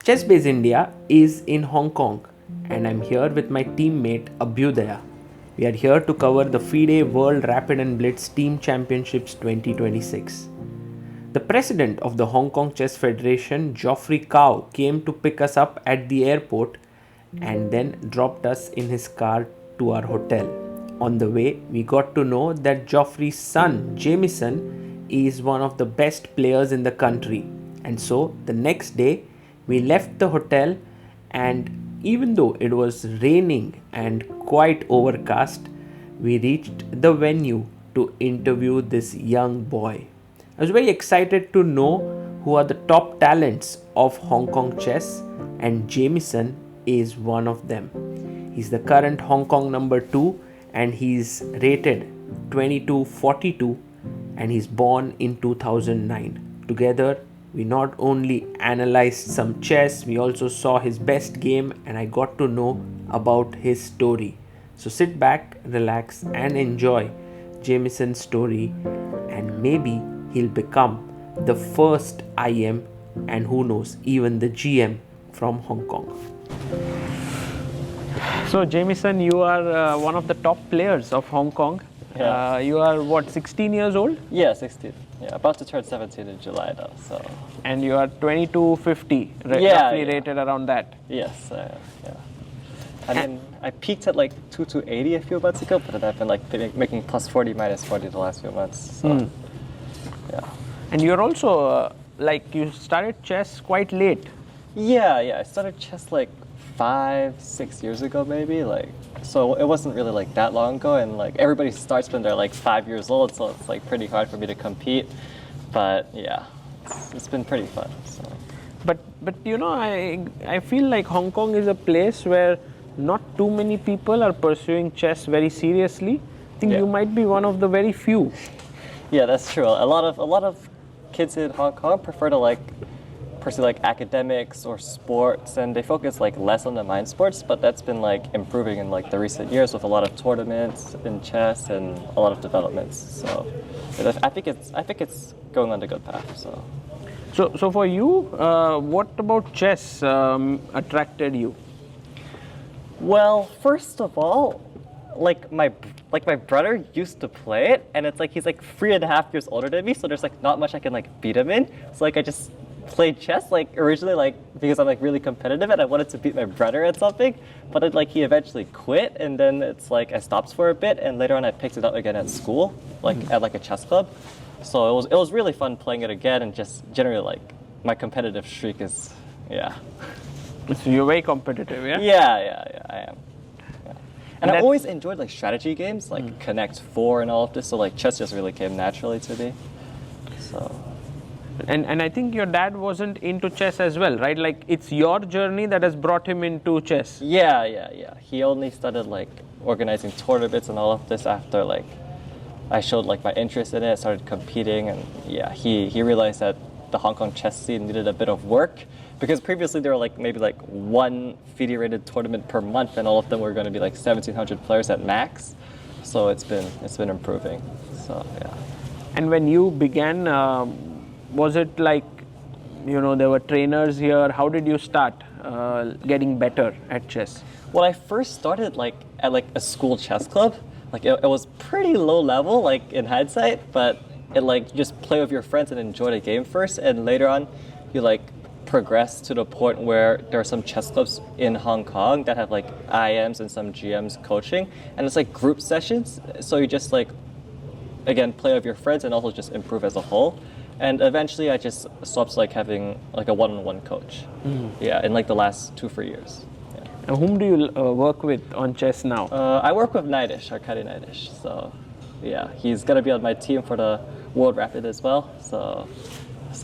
ChessBase India is in Hong Kong and I'm here with my teammate Abhyudaya. We are here to cover the FIDE World Rapid and Blitz Team Championships 2026. The president of the Hong Kong Chess Federation, Geoffrey Kao, came to pick us up at the airport and then dropped us in his car to our hotel. On the way, we got to know that Geoffrey's son, Jameson, is one of the best players in the country. And so the next day, we left the hotel, and even though it was raining and quite overcast, we reached the venue to interview this young boy. I was very excited to know who are the top talents of Hong Kong chess, and Jameson is one of them. He's the current Hong Kong number 2 and he's rated 2242 and he's born in 2009. Together, we not only analyzed some chess, we also saw his best game and I got to know about his story. So sit back, relax and enjoy Jameson's story, and maybe he'll become the first IM and who knows, even the GM from Hong Kong. So Jameson, you are one of the top players of Hong Kong. Yeah. You are what, 16 years old? Yeah, 16. Yeah, about to turn 17 in July though, so. And you are 2250, Yeah, roughly yeah. rated around that. Yes, yeah. I mean, I peaked at like 2280 a few months ago, but then I've been like making plus 40, minus 40 the last few months, so. Yeah. And you're also, you started chess quite late. Yeah, I started chess like 5-6 years ago maybe, so it wasn't really like that long ago, and like everybody starts when they're like 5 years old, so it's like pretty hard for me to compete, but yeah, it's been pretty fun, so. But you know, I feel like Hong Kong is a place where not too many people are pursuing chess very seriously. I think you might be one of the very few. Yeah, that's true. A lot of kids in Hong Kong prefer to like pursue like academics or sports, and they focus like less on the mind sports, but that's been like improving in like the recent years with a lot of tournaments in chess and a lot of developments. So I think it's going on the good path. So for you, what about chess attracted you? Well, first of all, like my brother used to play it, and it's like he's like 3.5 years older than me, so there's like not much I can like beat him in. So like I just played chess like originally like because I'm like really competitive and I wanted to beat my brother at something, but then like he eventually quit, and then it's like I stopped for a bit, and later on I picked it up again at school, like at like a chess club. So it was really fun playing it again, and just generally like my competitive streak is So you're very competitive, yeah? Yeah, I am. Yeah. And I always enjoyed like strategy games, like Connect 4 and all of this, so like chess just really came naturally to me. So. And I think your dad wasn't into chess as well, right? Like it's your journey that has brought him into chess. Yeah. He only started like organizing tournaments and all of this after like I showed like my interest in it, started competing, and yeah, he realized that the Hong Kong chess scene needed a bit of work, because previously there were like maybe like one FIDE rated tournament per month, and all of them were going to be like 1,700 players at max. So it's been improving. So yeah. And when you began, was it like, you know, there were trainers here? How did you start getting better at chess? Well, I first started like at like a school chess club. Like it was pretty low level, like in hindsight, but it like just play with your friends and enjoy the game first, and later on, you like progress to the point where there are some chess clubs in Hong Kong that have like IMs and some GMs coaching, and it's like group sessions. So you just like again play with your friends and also just improve as a whole. And eventually, I just stopped like having like a one-on-one coach. Yeah, in like the last 2-3 years. Yeah. And whom do you work with on chess now? I work with Naidish, Arkady Naidish. So, yeah, he's gonna be on my team for the World Rapid as well. So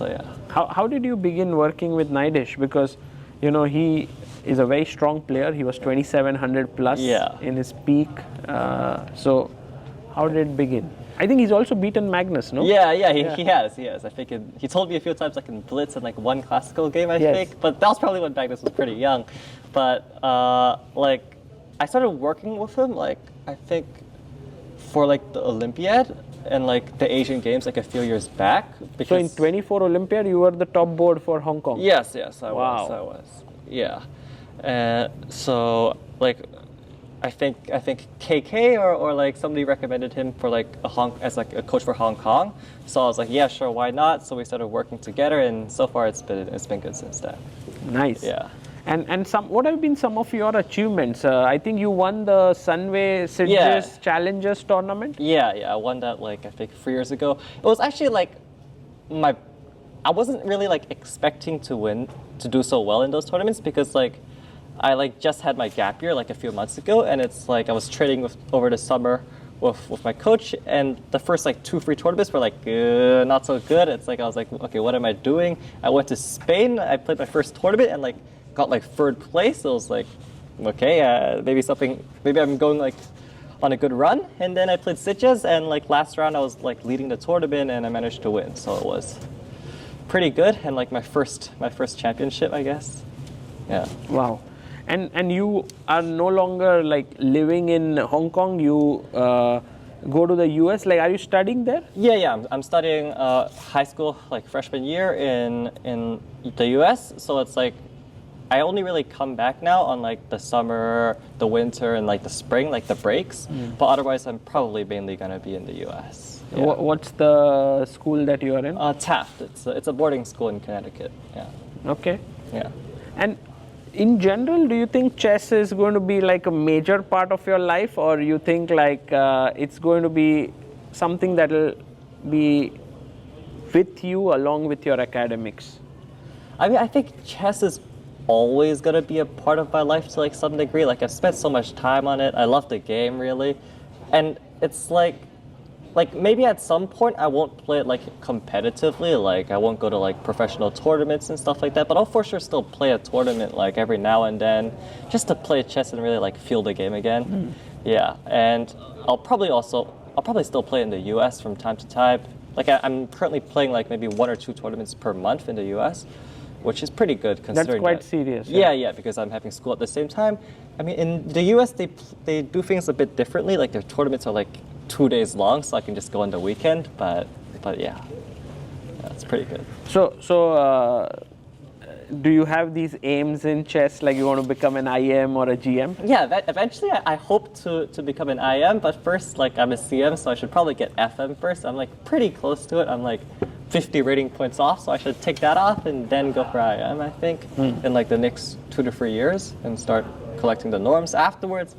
yeah. How did you begin working with Naidish? Because, you know, he is a very strong player. He was 2,700 plus in his peak. So, how did it begin? I think he's also beaten Magnus, no? Yeah, he has. I think he told me a few times like in Blitz and like one classical game, I think. But that was probably when Magnus was pretty young. But like I started working with him like I think for like the Olympiad, in like the Asian Games like a few years back. Because So in 24 Olympiad, you were the top board for Hong Kong. yes, I Wow. was. Yeah. So like I think KK or like somebody recommended him for like as like a coach for Hong Kong. So I was like, yeah, sure, why not? So we started working together, and so far it's been good since then. Nice. Yeah. And what have been some of your achievements? I think you won the Sunway Sitges Challengers tournament. Yeah, I won that like I think 3 years ago. It was actually like I wasn't really like expecting to do so well in those tournaments because like I like just had my gap year like a few months ago, and it's like I was training over the summer with my coach, and the first like 2 free tournaments were like not so good. It's like I was like, okay, what am I doing? I went to Spain. I played my first tournament and like got like 3rd place. So I was like, okay, maybe I'm going like on a good run. And then I played Sitges, and like last round I was like leading the tournament, and I managed to win. So it was pretty good, and like my first championship, I guess. Yeah. Wow. And you are no longer like living in Hong Kong. You go to the US. Like, are you studying there? Yeah. I'm studying high school like freshman year in the US. So it's like I only really come back now on like the summer, the winter, and like the spring, like the breaks. But otherwise, I'm probably mainly gonna be in the US. Yeah. What's the school that you are in? Taft. It's a boarding school in Connecticut. Yeah. Okay. Yeah. And in general, do you think chess is going to be like a major part of your life, or you think like it's going to be something that will be with you along with your academics? I mean, I think chess is always gonna be a part of my life to like some degree. Like I've spent so much time on it. I love the game really, and it's like maybe at some point I won't play it like competitively. Like I won't go to like professional tournaments and stuff like that. But I'll for sure still play a tournament like every now and then, just to play chess and really like feel the game again. Yeah, and I'll probably still play in the U.S. from time to time. Like I'm currently playing like maybe 1 or 2 tournaments per month in the U.S., which is pretty good considering. That's quite serious. Yeah, because I'm having school at the same time. I mean, in the U.S. they do things a bit differently. Like their tournaments are like 2 days long, so I can just go on the weekend. But yeah, it's pretty good. So do you have these aims in chess, like you want to become an IM or a GM? Yeah, eventually I hope to become an IM, but first like I'm a CM, so I should probably get FM first. I'm like pretty close to it. I'm like 50 rating points off, so I should take that off and then go for IM, I think, in like the next 2 to 3 years and start collecting the norms afterwards.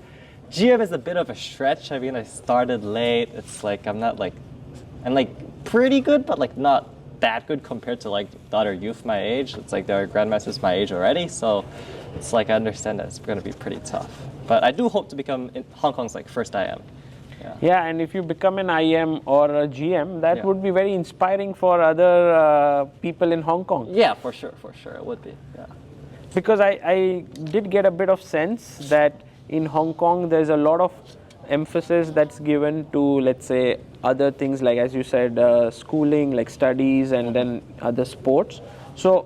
GM is a bit of a stretch. I mean, I started late. It's like I'm like pretty good, but like not that good compared to like the other youth my age. It's like there are grandmasters my age already, so it's like I understand that it's going to be pretty tough. But I do hope to become Hong Kong's like first IM. Yeah, and if you become an IM or a GM, that would be very inspiring for other people in Hong Kong. Yeah, for sure, it would be. Yeah. Because I did get a bit of sense that in Hong Kong there's a lot of emphasis that's given to, let's say, other things like, as you said, schooling, like studies, and then other sports. So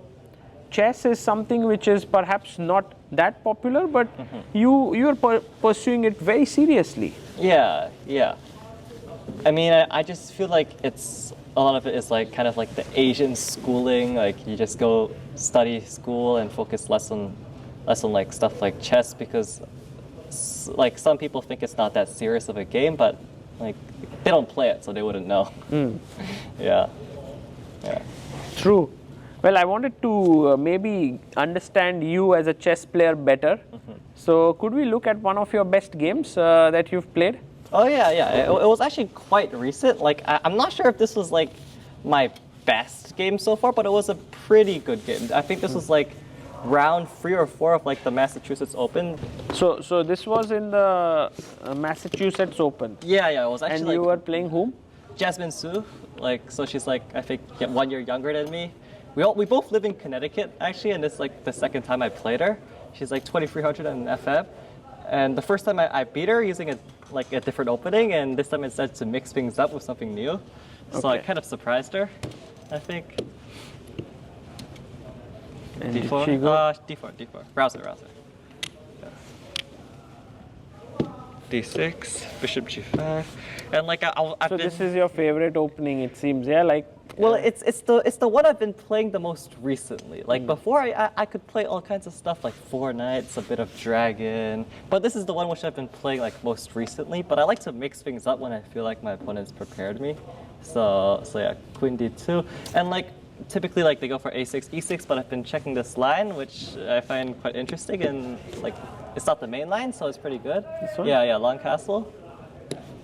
chess is something which is perhaps not that popular, but you're pursuing it very seriously. Yeah. I mean, I just feel like a lot of it is like kind of like the Asian schooling. Like you just go study school and focus less on like stuff like chess, because like some people think it's not that serious of a game, but like they don't play it, so they wouldn't know. Yeah. True. Well, I wanted to maybe understand you as a chess player better. So could we look at one of your best games that you've played? Oh yeah. It was actually quite recent. Like I'm not sure if this was like my best game so far, but it was a pretty good game. I think this was like round 3 or 4 of like the Massachusetts Open. So this was in the Massachusetts Open. Yeah, it was actually. And you were playing whom? Jasmine Su. Like, so she's like I think 1 year younger than me. We both live in Connecticut actually, and it's like the second time I played her. She's like 2300 on FM, and the first time I beat her using a different opening, and this time I decided to mix things up with something new. So I kind of surprised her, I think. And D4? did she go? D4. Browser. Yeah. d6, bishop g5, and like I've So been. this is your favorite opening, it seems. Yeah, like. Well, it's the one I've been playing the most recently. Like before, I could play all kinds of stuff like four knights, a bit of dragon, but this is the one which I've been playing like most recently. But I like to mix things up when I feel like my opponent's prepared me. So yeah, queen d2, and like typically like they go for a6, e6, but I've been checking this line, which I find quite interesting, and like it's not the main line, so it's pretty good. This one? Yeah, long castle.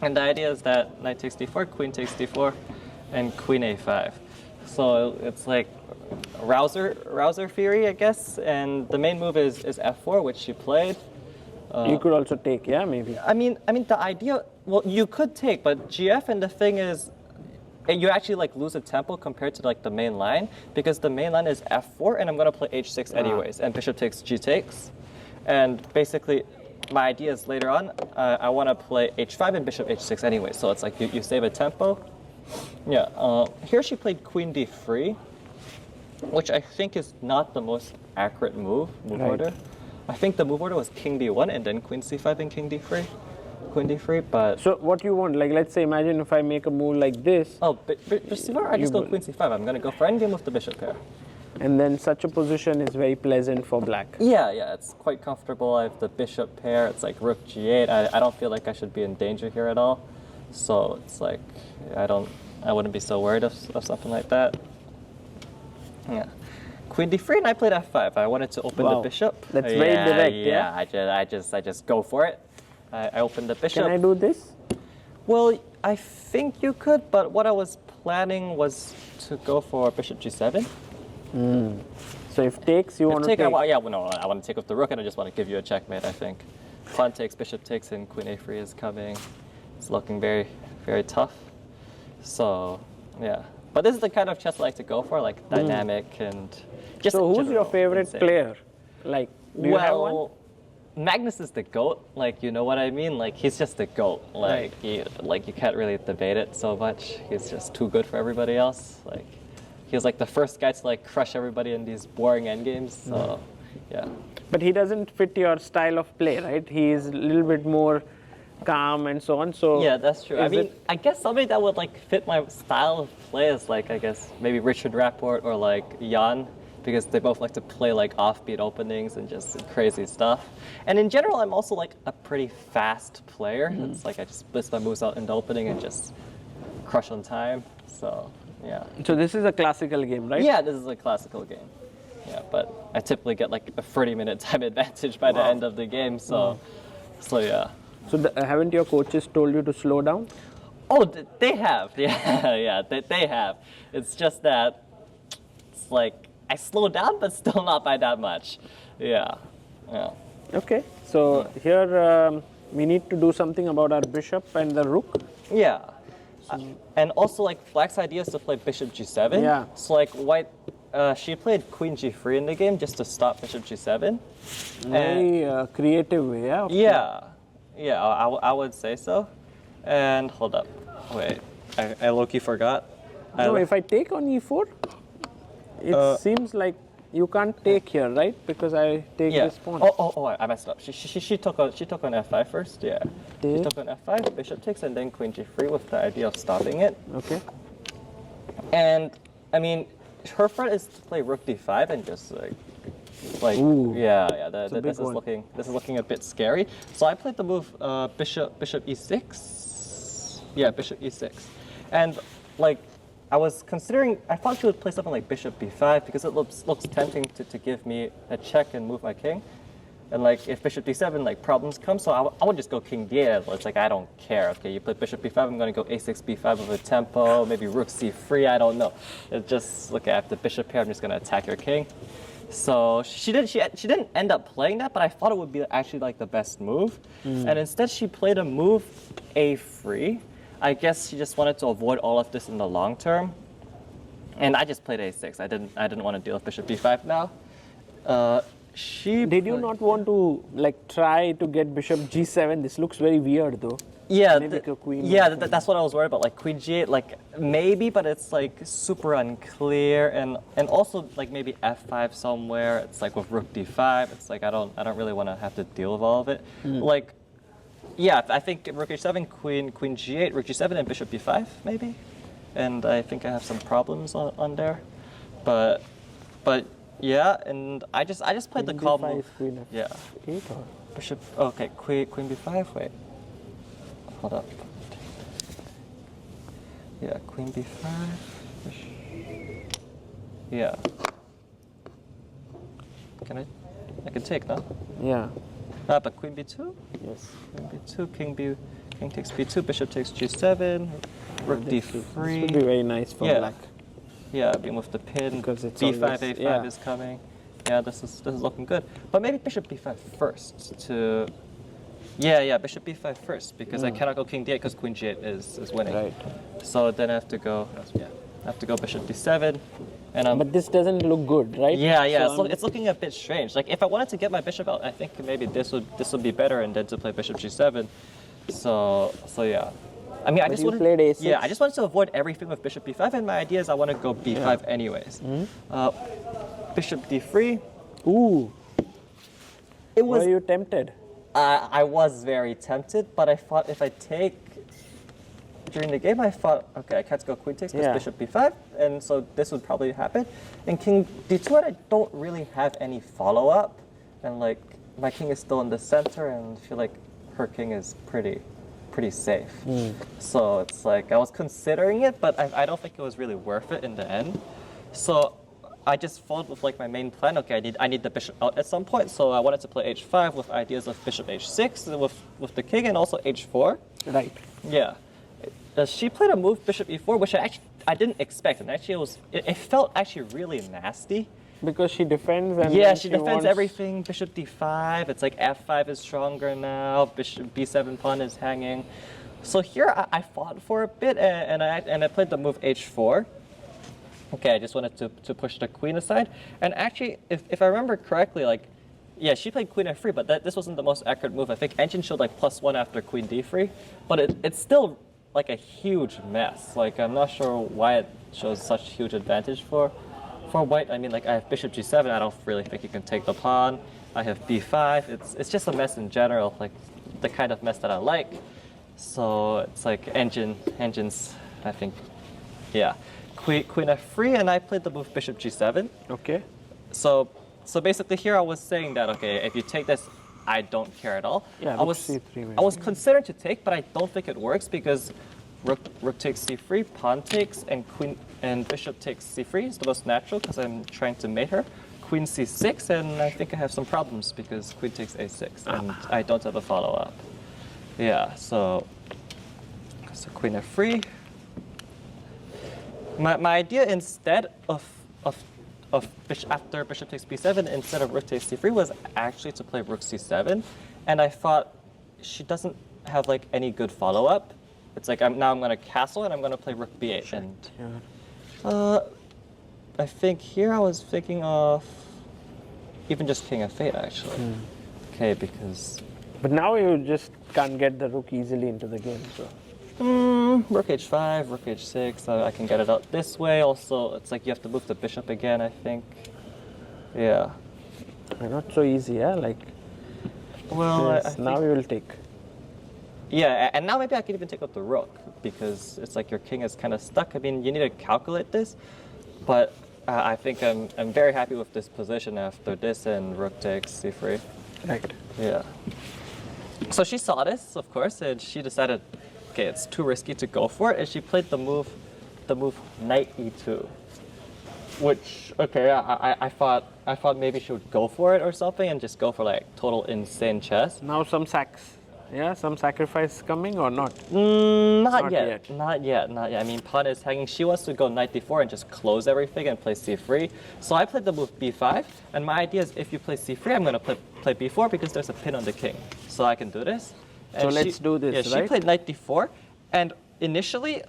And the idea is that knight takes d4, queen takes d4, and queen a5. So it's like rouser theory, I guess. And the main move is f4, which she played. You could also take, yeah, maybe. I mean, the idea. Well, you could take, but gf, and the thing is, you actually like lose a tempo compared to like the main line, because the main line is f4, and I'm gonna play h6 anyways, and bishop takes, g takes, and basically. My idea is later on, I want to play h5 and bishop h6 anyway, so it's like you save a tempo. Yeah, here she played queen d3, which I think is not the most accurate move order. I think the move order was king d1 and then queen c5 and king d3, queen d3, but... So what you want, like let's say imagine if I make a move like this. Oh, but I just go queen c5, I'm going to go for endgame with the bishop pair. And then such a position is very pleasant for black. Yeah, it's quite comfortable. I have the bishop pair. It's like rook g8. I don't feel like I should be in danger here at all. So it's like I wouldn't be so worried of something like that. Yeah, queen d3, and I played f5. I wanted to open the bishop. That's very direct. Yeah, I just go for it. I opened the bishop. Can I do this? Well, I think you could, but what I was planning was to go for bishop g7. So if takes, you want to take? I want to take with the rook, and I just want to give you a checkmate, I think. Pawn takes, bishop takes, and queen a3 is coming. It's looking very, very tough. So, yeah. But this is the kind of chess I like to go for, like dynamic and just. So who's your favorite player? Like, do you have one? Magnus is the GOAT, like, you know what I mean? Like, he's just the GOAT. Like, you can't really debate it so much. He's just too good for everybody else. Like, he was like the first guy to like crush everybody in these boring endgames. So, yeah. But he doesn't fit your style of play, right? He is a little bit more calm and so on. So yeah, that's true. I mean, I guess somebody that would like fit my style of play is like, I guess maybe Richard Rapport or like Jan, because they both like to play like offbeat openings and just crazy stuff. And in general, I'm also like a pretty fast player. It's like I just blitz my moves out in the opening and just crush on time. So. Yeah. So this is a classical game, right? Yeah, this is a classical game. Yeah, but I typically get like a 30-minute time advantage by the end of the game. So, yeah. So haven't your coaches told you to slow down? Oh, they have. Yeah, they have. It's just that it's like I slow down, but still not by that much. Yeah. Okay. So here we need to do something about our bishop and the rook. Yeah. And also, like, black's idea is to play bishop g7. Yeah. So, like, white, she played queen g3 in the game just to stop bishop g7. Very creative way, yeah. Yeah, I would say so. And hold up. Wait, I low-key forgot. No, if I take on e4, it seems like you can't take here, right? Because I take this pawn. Oh, I messed up. She took on f5 first. Yeah. She took on f5, bishop takes, and then queen g3 with the idea of stopping it. Okay. And I mean, her front is to play rook d5 and just like Ooh, this is looking a bit scary. So I played the move bishop e6. Yeah, bishop e6, and like. I was considering, I thought she would play something like bishop b5 because it looks tempting to give me a check and move my king. And like if bishop d7, like problems come, so I would just go king d8. It's like, I don't care. Okay, you play bishop b5, I'm going to go a6, b5 with a tempo, maybe rook c3, I don't know. It's just, look, I have the bishop here, I'm just going to attack your king. So she didn't end up playing that, but I thought it would be actually like the best move. And instead she played a move a3. I guess she just wanted to avoid all of this in the long term, and I just played a6. I didn't want to deal with bishop b5 now. Did you not want to like try to get bishop g7? This looks very weird though. Yeah, queen that's what I was worried about. Like queen g8, like maybe, but it's like super unclear, and also like maybe f5 somewhere. It's like with rook d5. It's like I don't really want to have to deal with all of it. Like Yeah, I think rook h7, queen g8, rook g7, and bishop b5 maybe. And I think I have some problems on there, but yeah, and I just played the calm B5, move. queen Yeah, f8 or bishop. Okay, queen b5. Wait, hold up. Yeah, queen b5. Yeah. Can I can take, no? yeah. But queen b2. Yes. Queen b2, king takes b2, bishop takes g7, rook This d3. would be very nice for Yeah. black. Yeah, being with the pin, Because it's b5, always- a5 yeah. is coming. Yeah, this is looking good. But maybe bishop b5 first to. Yeah, bishop b5 first because I cannot go king d8 because queen g8 is winning. Right. So then I have to go. Yeah, I have to go bishop b7, and But this doesn't look good, right? yeah. So It's looking a bit strange. Like if I wanted to get my bishop out, I think maybe this would be better, and then to play bishop g7. So yeah. I mean, I just you wanted. played a6. Yeah, I just wanted to avoid everything with bishop b5, and my idea is I want to go b5 anyways. Bishop d3. Ooh, It was. were you tempted? I was very tempted, but I thought if I take during the game, I thought, okay, I can't go queen takes because Yeah. bishop b5, and so this would probably happen. And king d2, I don't really have any follow up, and like my king is still in the center, and I feel like her king is pretty safe. So it's like I was considering it, but I don't think it was really worth it in the end. So I just followed with like my main plan. Okay, I need the bishop out at some point, so I wanted to play h5 with ideas of bishop h6 with the king, and also h4. Right. Yeah. She played a move bishop e4, which I didn't expect, and actually it felt actually really nasty. Because she defends and Yeah, then she defends wants- everything. Bishop d5. It's like f5 is stronger now. Bishop b7 pawn is hanging. So here I fought for a bit, and I played the move h4. Okay, I just wanted to push the queen aside. And actually, if I remember correctly, like, yeah, she played queen f3, but this wasn't the most accurate move. I think engine showed like +1 after queen d3, but it's still like a huge mess. Like I'm not sure why it shows such huge advantage for white. I mean, like I have bishop g7. I don't really think you can take the pawn. I have b5. It's just a mess in general, like the kind of mess that I like. So it's like engines. I think, yeah. Queen f3, and I played the move bishop g7. Okay. So basically here I was saying that, okay, if you take this, I don't care at all. Yeah, I rook was c3 maybe. I was considering to take, but I don't think it works because rook takes c3, pawn takes, and bishop takes c3 is the most natural because I'm trying to mate her. Queen c6, and I think I have some problems because queen takes a6, and I don't have a follow-up. Yeah, so queen f3. My idea instead of after bishop takes b7 instead of rook takes c3 was actually to play rook c7, and I thought she doesn't have like any good follow-up. It's like I'm going to castle and I'm going to play rook b8, and I think here I was thinking of even just king f8 actually. Okay, because But now you just can't get the rook easily into the game. So rook h5, rook h6, I can get it out this way. Also, it's like you have to move the bishop again, I think. Yeah. not so easy, yeah. Like Well, this, now you will take. Yeah, and now maybe I can even take out the rook because it's like your king is kind of stuck. I mean, you need to calculate this, but I think I'm very happy with this position after this and rook takes c3. Right. Yeah. So she saw this, of course, and she decided, okay, it's too risky to go for it, and she played the move knight e2, which okay, I thought maybe she would go for it or something and just go for like total insane chess. Now some some sacrifice coming or not? Not yet. yet. Not yet. I mean, pawn is hanging. She wants to go knight d4 and just close everything and play c3. So I played the move b5, and my idea is if you play c3, I'm going to play b4 because there's a pin on the king. So I can do this. And So let's do this, Yeah, she right? played knight d4, and initially,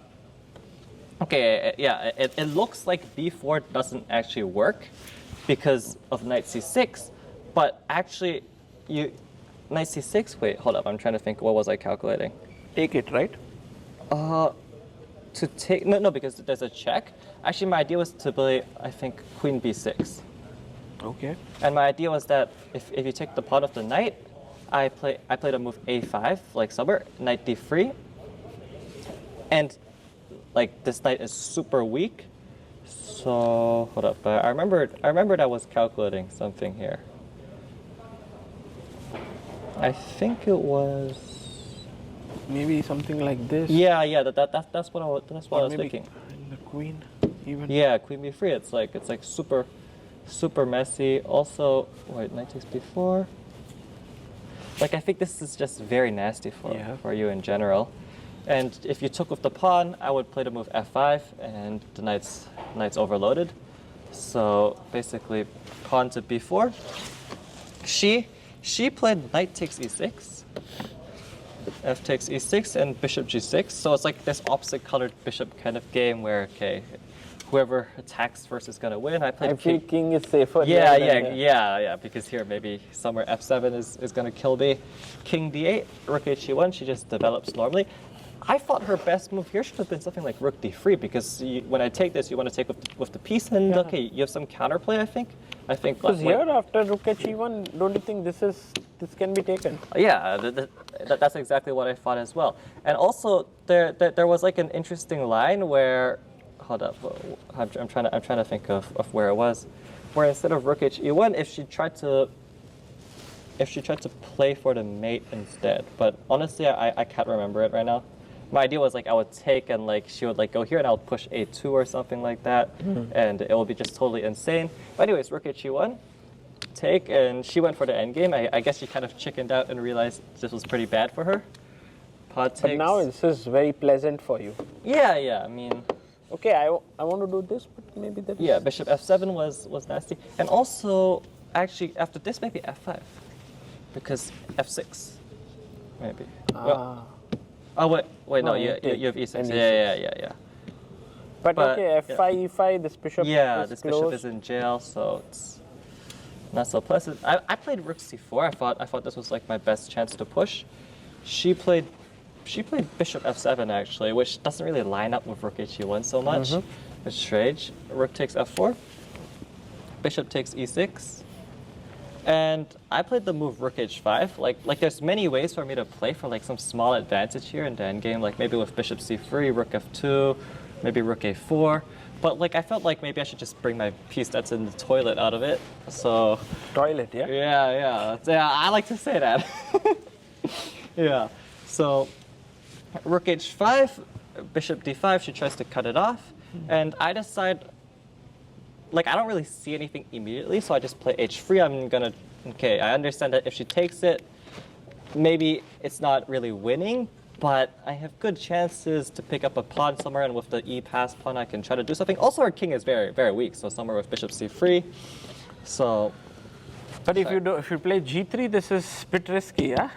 okay, yeah, it looks like b4 doesn't actually work because of knight c6, but actually, knight c6, wait, hold up, I'm trying to think, what was I calculating? Take it, right? To take, no, because there's a check. Actually, my idea was to play, I think, queen b6. Okay. And my idea was that if you take the pawn of the knight, I played a move a5, like somewhere, knight d3, and like this knight is super weak. So hold up, I remembered I was calculating something here. I think it was Maybe something like this. yeah that's what I was Maybe thinking. the queen even. Yeah, queen b3. It's like super messy. Also, wait, knight takes b4. Like I think this is just very nasty for you in general. And if you took with the pawn, I would play the move f5, and the knight's overloaded. So basically, pawn to b4. She played knight takes e6, f takes e6, and bishop g6. So it's like this opposite colored bishop kind of game where, okay, whoever attacks first is gonna win. I feel king is safer. Yeah, because here maybe somewhere f7 is gonna kill me. King d8, rook h1, she just develops normally. I thought her best move here should have been something like rook d3, because when I take this, you want to take with the piece, and okay, you have some counterplay, I think. Because here after rook h1, don't you think this can be taken? Yeah, that's exactly what I thought as well. And also there was like an interesting line where, hold up, I'm trying to think of where it was, where instead of rook he1, if she tried to play for the mate instead. But honestly, I can't remember it right now. My idea was like I would take, and like she would like go here and I would push a2 or something like that, and it would be just totally insane. But anyways, rook h1, take, and she went for the endgame. I guess she kind of chickened out and realized this was pretty bad for her. Pawn takes. But now this is very pleasant for you. Yeah. I mean, okay, I want to do this, but maybe that. Yeah, bishop f7 was nasty, and also actually after this maybe f5, because f6, maybe. Oh wait, no, you have e6. Yeah. But okay, f5, e5, this bishop is this closed. bishop is in jail, so it's not so pleasant. I played rook c4. I thought this was like my best chance to push. She played bishop f7 actually, which doesn't really line up with rook he1 so much. It's strange. Rook takes f4. Bishop takes e6. And I played the move rook h5. Like there's many ways for me to play for like some small advantage here in the endgame, like maybe with bishop c3, rook f2, maybe rook a4. But like I felt like maybe I should just bring my piece that's in the toilet out of it. So Toilet, yeah? Yeah, I like to say that. Yeah. So rook h5, bishop d5, she tries to cut it off, and I decide, like, I don't really see anything immediately, so I just play h3. I understand that if she takes it, maybe it's not really winning, but I have good chances to pick up a pawn somewhere, and with the e-pass pawn, I can try to do something. Also, her king is very, very weak, so somewhere with bishop c3. So, but if you play g3, this is a bit risky, yeah?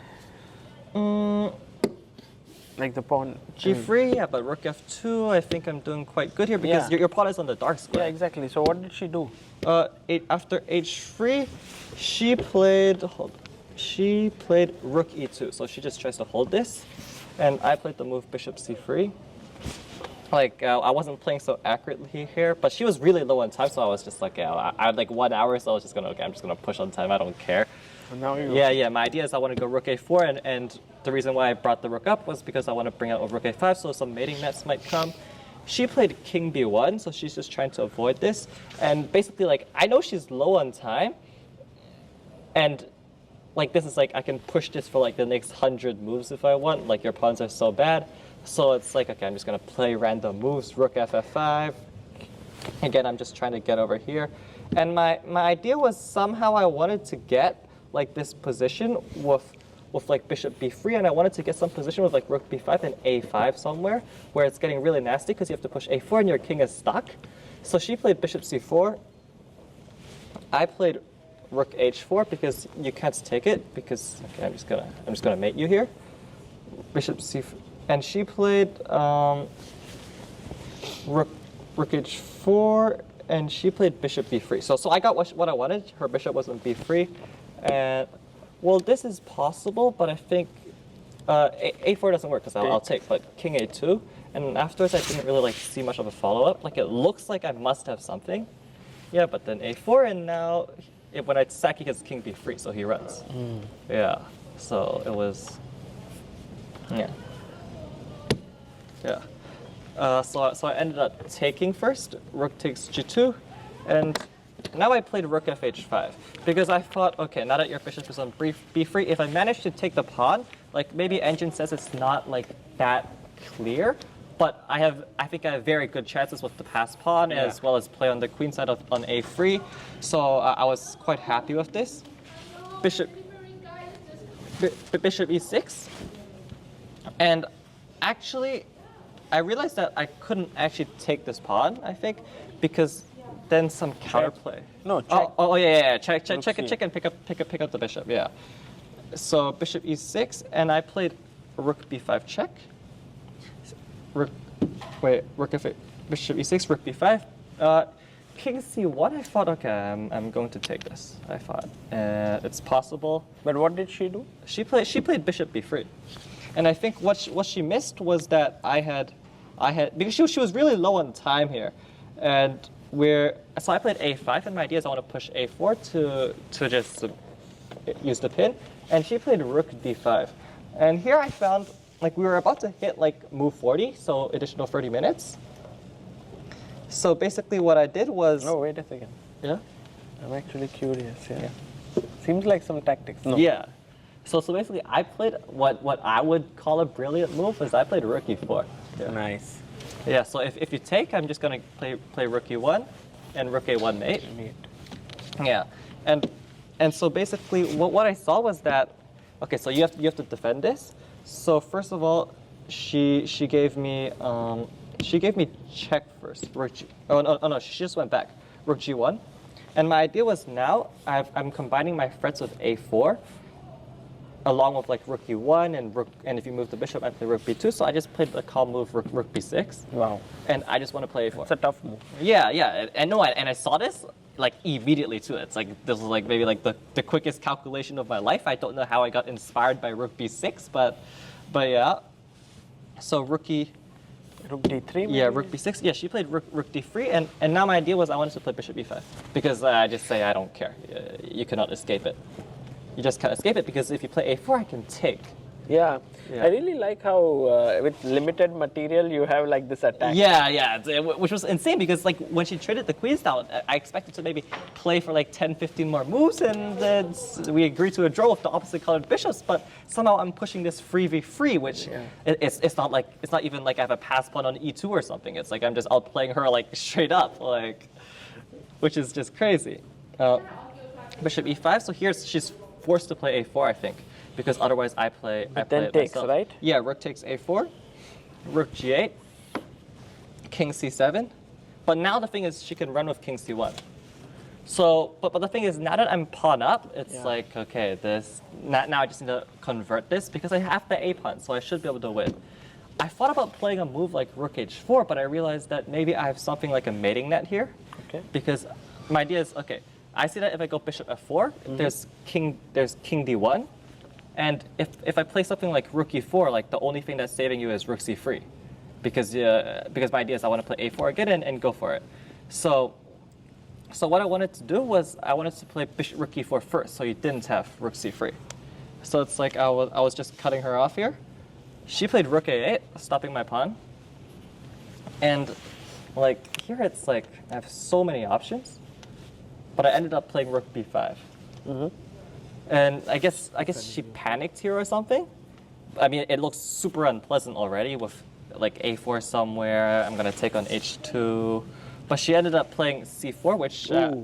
Like the pawn. g3, yeah, but rook f2, I think I'm doing quite good here because your pawn is on the dark square. Yeah, exactly. So what did she do? After h3, she played rook e2. So she just tries to hold this, and I played the move bishop c3. Like I wasn't playing so accurately here, but she was really low on time, so I was just like, I had like 1 hour, so I was just gonna, I'm just gonna push on time. I don't care. Now you My idea is I want to go rook a4, and the reason why I brought the rook up was because I want to bring out a rook a5, so some mating nets might come. She played king b1, so she's just trying to avoid this. And basically, like, I know she's low on time, and like this is like I can push this for like the next 100 moves if I want. Like your pawns are so bad, so it's like, okay, I'm just gonna play random moves. Rook ff5. Again, I'm just trying to get over here, and my idea was somehow I wanted to get like this position with like bishop b3, and I wanted to get some position with like rook b5 and a5 somewhere where it's getting really nasty because you have to push a4 and your king is stuck. So she played bishop c4. I played rook h4 because you can't take it, because okay, I'm just gonna mate you here. Bishop c4, and she played rook h4, and she played bishop b3. So I got what I wanted. Her bishop was on b3. And well, this is possible, but I think a4 doesn't work because I'll take, but king a2, and afterwards I didn't really like see much of a follow-up. Like it looks like I must have something, yeah, but then a4, and now when I sack he gets king b3, so he runs. Yeah, So it was, yeah. Yeah. So I ended up taking first, rook takes g2, and now I played rook f5 because I thought, okay, now that your bishop is on b3, if I manage to take the pawn, like maybe engine says it's not like that clear, but I think I have very good chances with the pass pawn as well as play on the queen side on a3. So I was quite happy with this. Bishop e6, and actually I realized that I couldn't actually take this pawn, I think, because then some counterplay. No, check. Oh yeah. Check Rook and C. check and pick up the bishop. Yeah. So bishop e6, and I played rook b5 check. Rook f8, bishop e6, rook b5. King c1. I thought, okay, I'm going to take this. I thought it's possible. But what did she do? She played bishop b3, and I think what she missed was that I had because she was really low on time here, and so I played a5, and my idea is I want to push a4 to just use the pin, and she played rook d5, and here I found like we were about to hit like move 40, so additional 30 minutes. So basically what I did was No, wait a second. yeah. I'm actually curious. Yeah. Seems like some tactics. No. Yeah. So basically, I played what I would call a brilliant move is I played rook e4. Yeah. Nice. Yeah. So if you take, I'm just gonna play rook e1 and rook a1 mate. Neat. Yeah. And so basically, what I saw was that okay. So you have to defend this. So first of all, she gave me check first. Rook G. Oh no, she just went back. Rook g1. And my idea was now I'm combining my threats with a4, along with like rook e1 and if you move the bishop, I play rook b2. So I just played the calm move rook b6. Wow. And I just want to play a4. It's a tough move. Yeah. And I saw this like immediately too. It's like this was like maybe like the quickest calculation of my life. I don't know how I got inspired by rook b6, but yeah. So rook d3? Maybe? yeah, rook b6. Yeah, she played rook d3, and now my idea was I wanted to play bishop b5 because I just say I don't care. You cannot escape it. You just can't escape it because if you play a4, I can take. Yeah. Yeah. I really like how with limited material you have like this attack. Yeah, which was insane because like when she traded the queens down, I expected to maybe play for like 10, 15 more moves, and then we agreed to a draw with the opposite colored bishops. But somehow I'm pushing this 3v3, which it's not even like I have a pass pawn on e2 or something. It's like I'm just outplaying her like straight up, like, which is just crazy. Bishop e5. So here she's forced to play a4, I think. Because otherwise I play then it takes, myself. right? Yeah, rook takes a4, rook g8, king c7. But now the thing is she can run with king c1. So, but the thing is now that I'm pawn up, it's like, okay, now I just need to convert this because I have the a pawn, so I should be able to win. I thought about playing a move like rook h4, but I realized that maybe I have something like a mating net here. Okay. Because my idea is, okay, I see that if I go bishop f4, there's king d1. And if I play something like rook e4, like the only thing that's saving you is rook c3, because my idea is I want to play a4 again and go for it. So what I wanted to do was I wanted to play bishop rook e4 first, so you didn't have rook c3. So it's like I was just cutting her off here. She played rook a8, stopping my pawn. And like here it's like I have so many options, but I ended up playing rook b5. And I guess she panicked here or something. I mean, it looks super unpleasant already with like a4 somewhere. I'm gonna take on h2, but she ended up playing c4,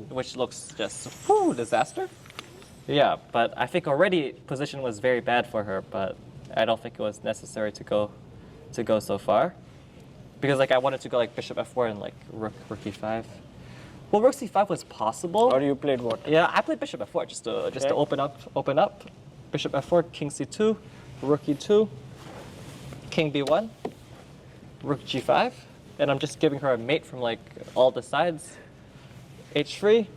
which looks just disaster. Yeah, but I think already position was very bad for her, but I don't think it was necessary to go so far, because like I wanted to go like bishop f4 and like rook e5. Well, rook c5 was possible. Or you played what? Yeah, I played bishop f4 just to open up. Bishop f4, king c2, rook e2, king b1, rook g5, and I'm just giving her a mate from like all the sides. h3,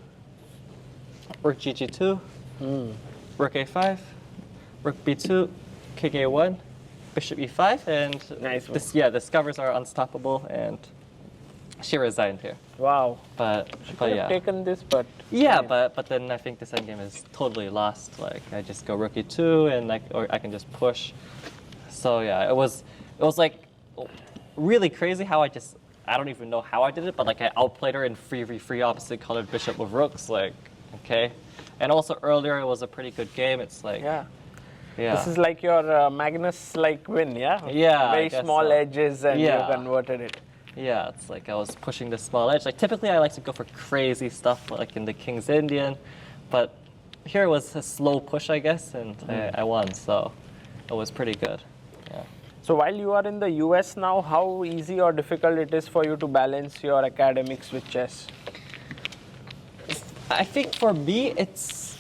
rook gg2, rook a5, rook b2, king a1, bishop e5, and Nice one. the scovers are unstoppable, and She resigned here. Wow. But Could have yeah. taken this, but Yeah, but then I think this endgame is totally lost. Like I just go rook e2 and or I can just push. So yeah, it was like really crazy how I don't even know how I did it, but like I outplayed her in free opposite colored bishop with rooks. Like okay, and also earlier it was a pretty good game. It's like yeah. yeah. This is like your Magnus like win, yeah? Yeah, I Very guess small so. edges and Yeah. you converted it. Yeah, it's like I was pushing the small edge. Like typically I like to go for crazy stuff like in the King's Indian, but here it was a slow push, I guess, and I won, so it was pretty good. Yeah. So while you are in the US now, how easy or difficult it is for you to balance your academics with chess? I think for me it's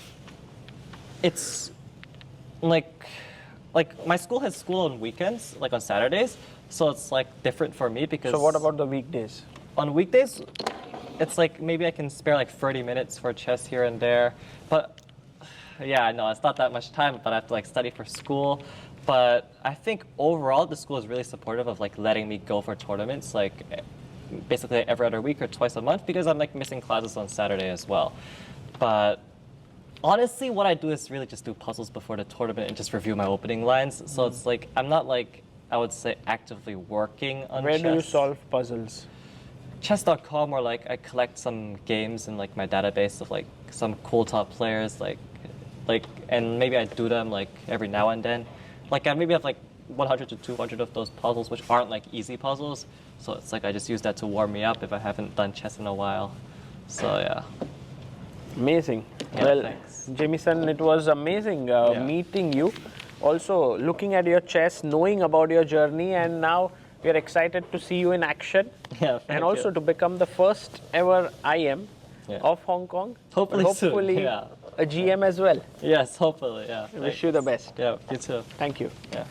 like my school has school on weekends, like on Saturdays, so it's like different for me because So what about the weekdays? on weekdays, it's like maybe I can spare like 30 minutes for chess here and there. But yeah, I know it's not that much time, but I have to like study for school. But I think overall the school is really supportive of like letting me go for tournaments like basically every other week or twice a month because I'm like missing classes on Saturday as well. But honestly, what I do is really just do puzzles before the tournament and just review my opening lines. So it's like I'm not like I would say actively working on Where chess. do you solve puzzles? Chess.com, or like I collect some games in like my database of like some cool top players, like and maybe I do them like every now and then. Like I maybe have like 100 to 200 of those puzzles, which aren't like easy puzzles. So it's like I just use that to warm me up if I haven't done chess in a while. So yeah. Amazing. Yeah, well, thanks. Jamison, it was amazing Yeah. meeting you. Also, looking at your chess, knowing about your journey, and now we are excited to see you in action. Yeah, thank and also you. to become the first ever IM Yeah. of Hong Kong. Hopefully But soon, hopefully yeah. a GM as well. Yes, hopefully, yeah. I wish you the best. Yeah, you too. Thank you. Yeah.